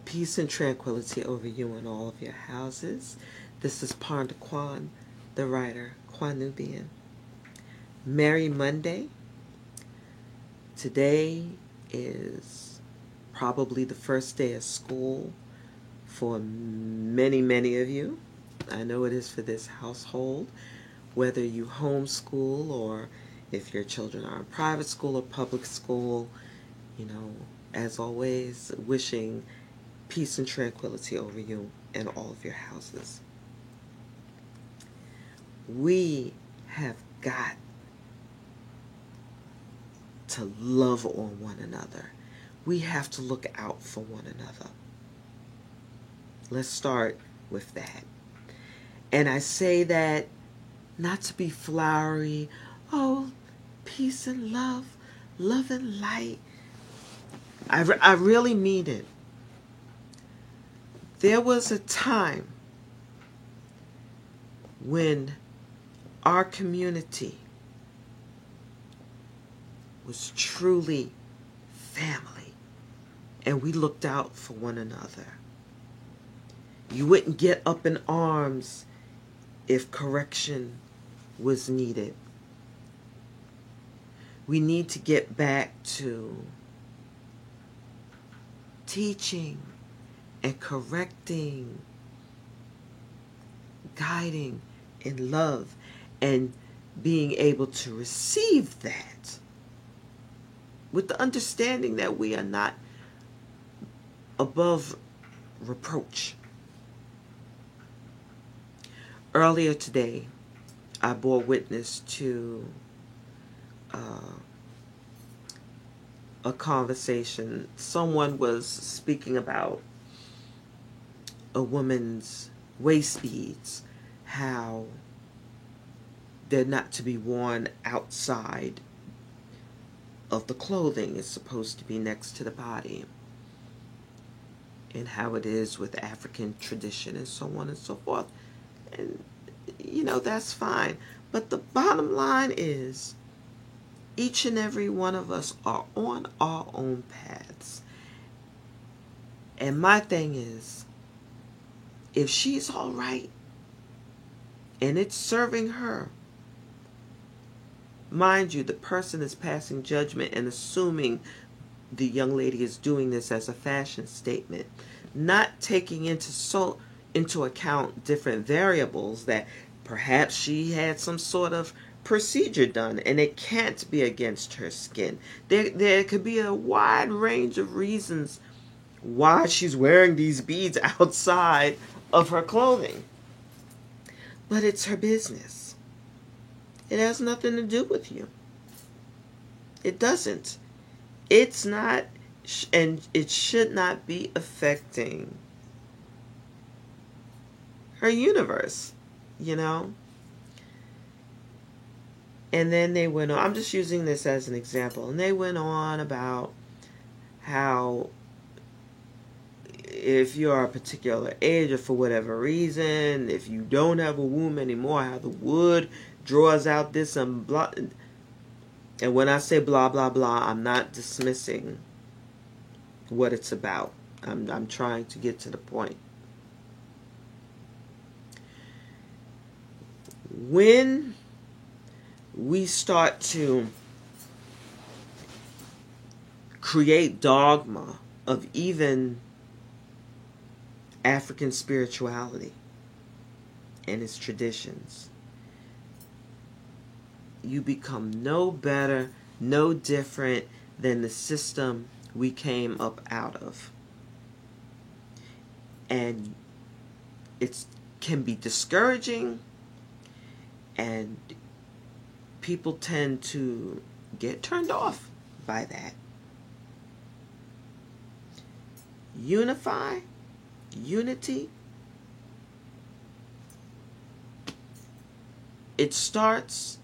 Peace and tranquility over you and all of your houses. This is Ponda Kwan, the writer, Kwanubian. Merry Monday. Today is probably the first day of school for many, many of you. I know it is for this household, whether you homeschool or if your children are in private school or public school. As always, wishing peace and tranquility over you and all of your houses. We have got to love on one another. We have to look out for one another. Let's start with that. And I say that not to be flowery. Oh, peace and love, love and light. I really mean it. There was a time when our community was truly family, and we looked out for one another. You wouldn't get up in arms if correction was needed. We need to get back to teaching and correcting, guiding in love, and being able to receive that with the understanding that we are not above reproach. Earlier today, I bore witness to a conversation. Someone was speaking about a woman's waist beads, how they're not to be worn outside of the clothing. It's supposed to be next to the body, and how it is with African tradition and so on and so forth. And that's fine, but the bottom line is each and every one of us are on our own paths. And my thing is, if she's all right and it's serving her, mind you, the person is passing judgment and assuming the young lady is doing this as a fashion statement, not taking into account different variables, that perhaps she had some sort of procedure done and it can't be against her skin. There could be a wide range of reasons why she's wearing these beads outside of her clothing. But it's her business. It has nothing to do with you. It doesn't. It's not, and it should not be affecting her universe, And then they went on, I'm just using this as an example, and they went on about how if you're a particular age or for whatever reason, if you don't have a womb anymore, how the wood draws out this and blah. And when I say blah, blah, blah, I'm not dismissing what it's about. I'm trying to get to the point. When we start to create dogma of even African spirituality and its traditions, you become no better, no different than the system we came up out of. And it can be discouraging, and people tend to get turned off by that. Unity, it starts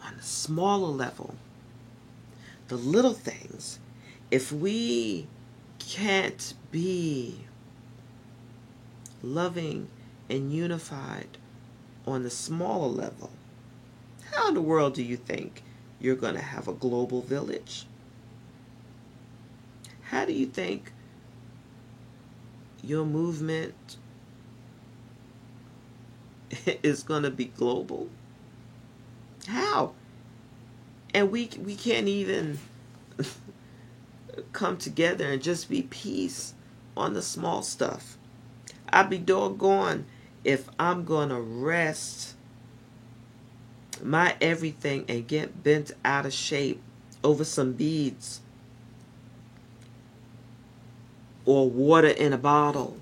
on a smaller level. The little things. If we can't be loving and unified on the smaller level, how in the world do you think you're going to have a global village? How do you think your movement is going to be global? How? And we can't even come together and just be peace on the small stuff. I'd be doggone if I'm going to rest my everything and get bent out of shape over some beads or water in a bottle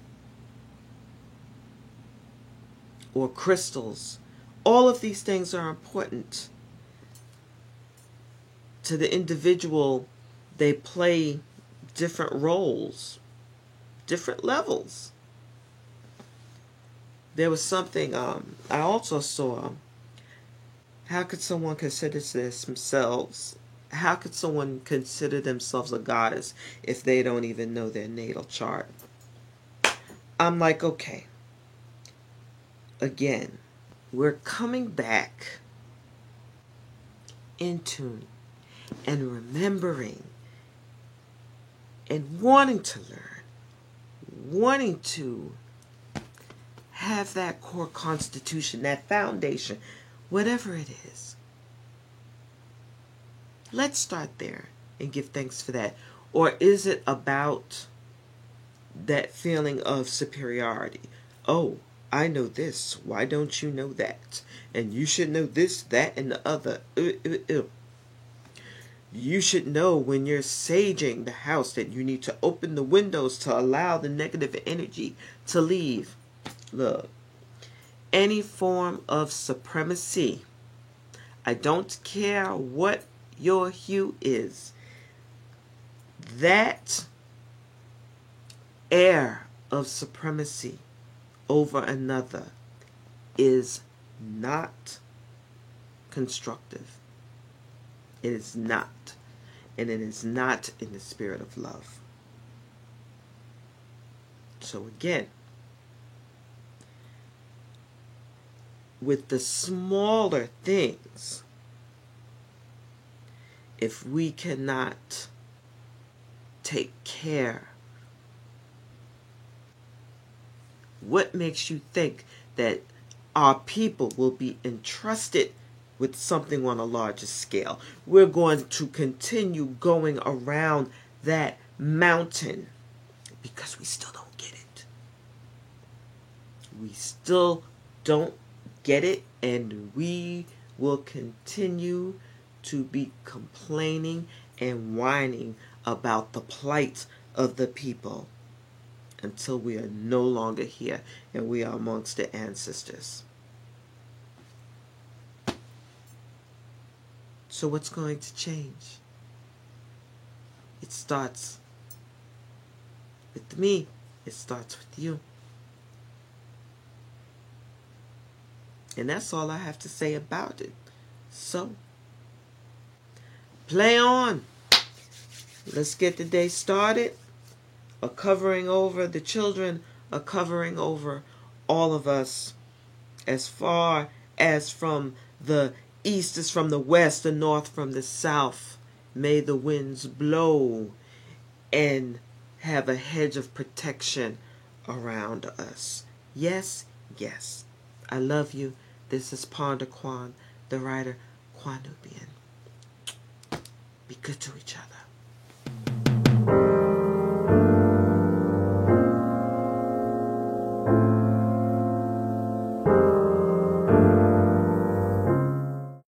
or crystals. All of these things are important to the individual. They play different roles, different levels. There was something I also saw. How could someone consider themselves? How could someone consider themselves a goddess if they don't even know their natal chart? I'm like, okay. Again, we're coming back in tune and remembering and wanting to learn, wanting to have that core constitution, that foundation, whatever it is. Let's start there and give thanks for that. Or is it about that feeling of superiority? Oh, I know this. Why don't you know that? And you should know this, that, and the other. You should know when you're saging the house that you need to open the windows to allow the negative energy to leave. Look, any form of supremacy, I don't care what your hue is, that air of supremacy over another is not constructive. It is not. And it is not in the spirit of love. So again, with the smaller things, if we cannot take care, what makes you think that our people will be entrusted with something on a larger scale? We're going to continue going around that mountain because we still don't get it. We still don't get it, and we will continue to be complaining and whining about the plight of the people until we are no longer here and we are amongst the ancestors. So what's going to change? It starts with me. It starts with you. And that's all I have to say about it. So, play on. Let's get the day started. A covering over the children, a covering over all of us, as far as from the east is from the west, the north from the south. May the winds blow and have a hedge of protection around us. Yes, yes. I love you. This is Ponda Kwan, the writer, Kwanubian. Be good to each other.